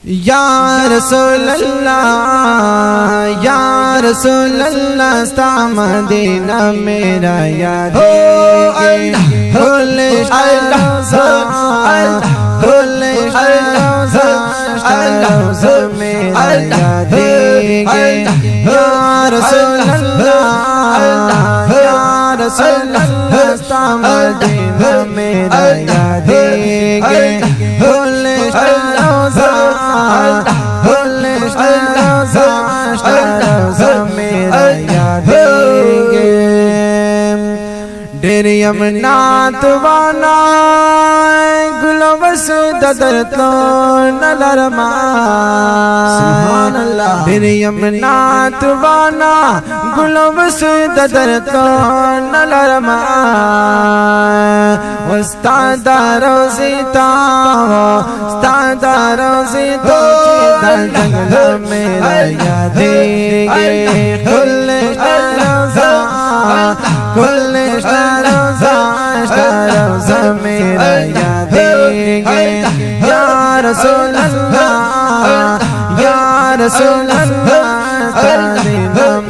या रसूल अल्लाह या रसूल अल्लाह स्ता मदीना मेरा याद खुले खुले मेरा याद या रसूल अल्लाह या रसूल अल्लाह स्ता मदीना मेरा याद खुले डेर यमुना तुवाना गुलबस ददर तो नलरमा सुभान अल्लाह डेर यमुना तुवाना गुलबस ददर तो नलरमा उस्तादारो सीता उस्तादारो सीता जंगल मेरा यादेंगे खुले खुले मेरा यादेंगे या रसूल अल्लाह या रसूल अल्लाह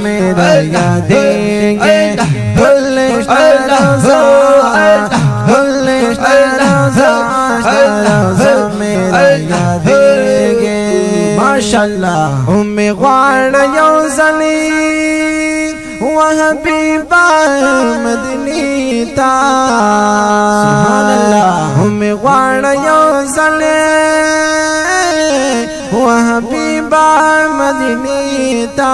मेरा यादेंगे खुले मेरा यादेंगे माशाअल्लाह उम्मे ग़ार यौज़ली वहाँ बीबा मदनी ता सुभान अल्लाह उम्मे ग़ार यौज़ली वहाँ बीबा मदनी ता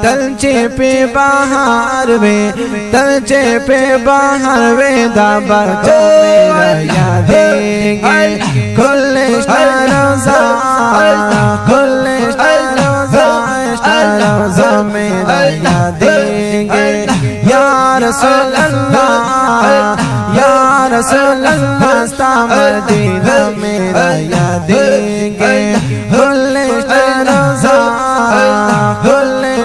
तलचे पे बाहर में तलचे पे बाहर में दाबा जो मेरा यादेंगे खुले रोज़ा खुले रोज़ा मेरा यादेंगे या रसूल अल्लाह या रसूल अल्लाह स्ता मदीना मेरा यादेंगे खुले रोज़ा खुले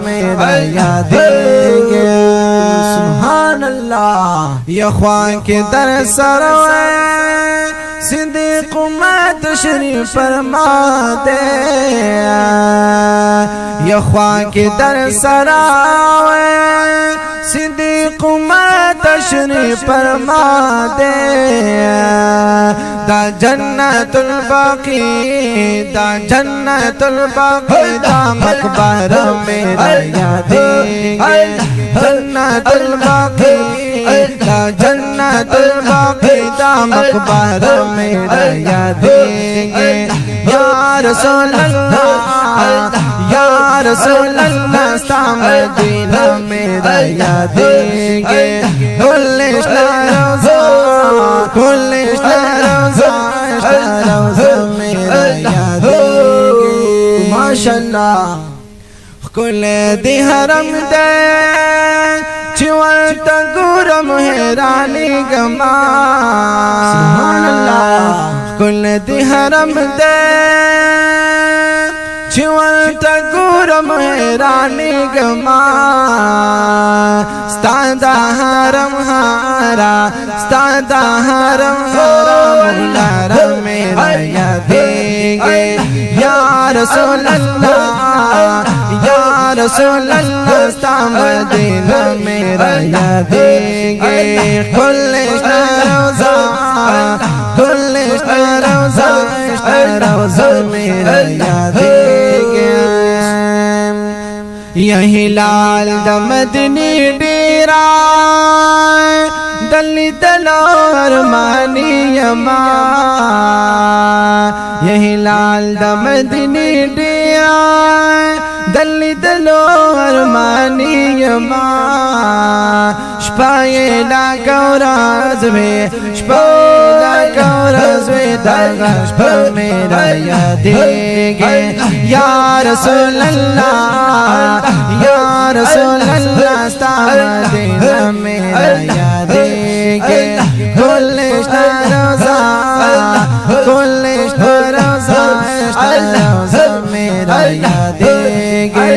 मेरा यादेंगे सुभान अल्लाह या ख्वां के दर सरवे सिद्दीक़ में तशरीफ़ फरमा दे या ख्वां के दर सरवे सिद्दीक़ में तशरीफ़ फरमा दे दा जन्नतुल बाक़ी दा जन्नतुल बाक़ी दा मक़बरा मेरा यादेंगे जन्नतुल बाक़ी दा जन्नतुल बाक़ी दा मक़बरा मेरा यादेंगे या रसूल अल्लाह या रसूल अल्लाह स्ता मदीना मेरा यादेंगे खुले खुले मेरा यादेंगे माशाअल्लाह खुले दी हरम दे चिवल तगुरम हैरानी गमा सुभान अल्लाह खुले दी हरम दे चिवल तगुरम हैरानी गमा स्तादा हरम हारा स्तादा हरम हारा मेरा यादेंगे या रसूल अल्लाह या रसूल अल्लाह स्ता मदीना मेरा यादेंगे खुले रोज़ा खुले रोज़ा मेरा यादेंगे यही लाल दमदनी डेरा दली दलोर मानी यमा यही लाल दमदनी डेरा दली दलोर मानी यमा शपायला गौराज में शपायला गौराज में दागा शपा मेरा यादेंगे या रसूल अल्लाह या रसूल अल्लाह स्ता मदीना मेरा यादेंगे खुले रोज़ा खुले रोज़ा मेरा यादेंगे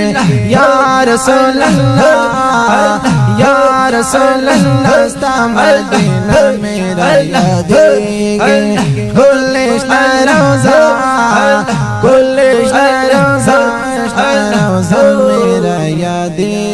या रसूल अल्लाह या रसूल अल्लाह मदीना मेरा यादेंगे यादेंगे गुलिश रोज़ा गुलिश रोज़ा मेरा यादेंगे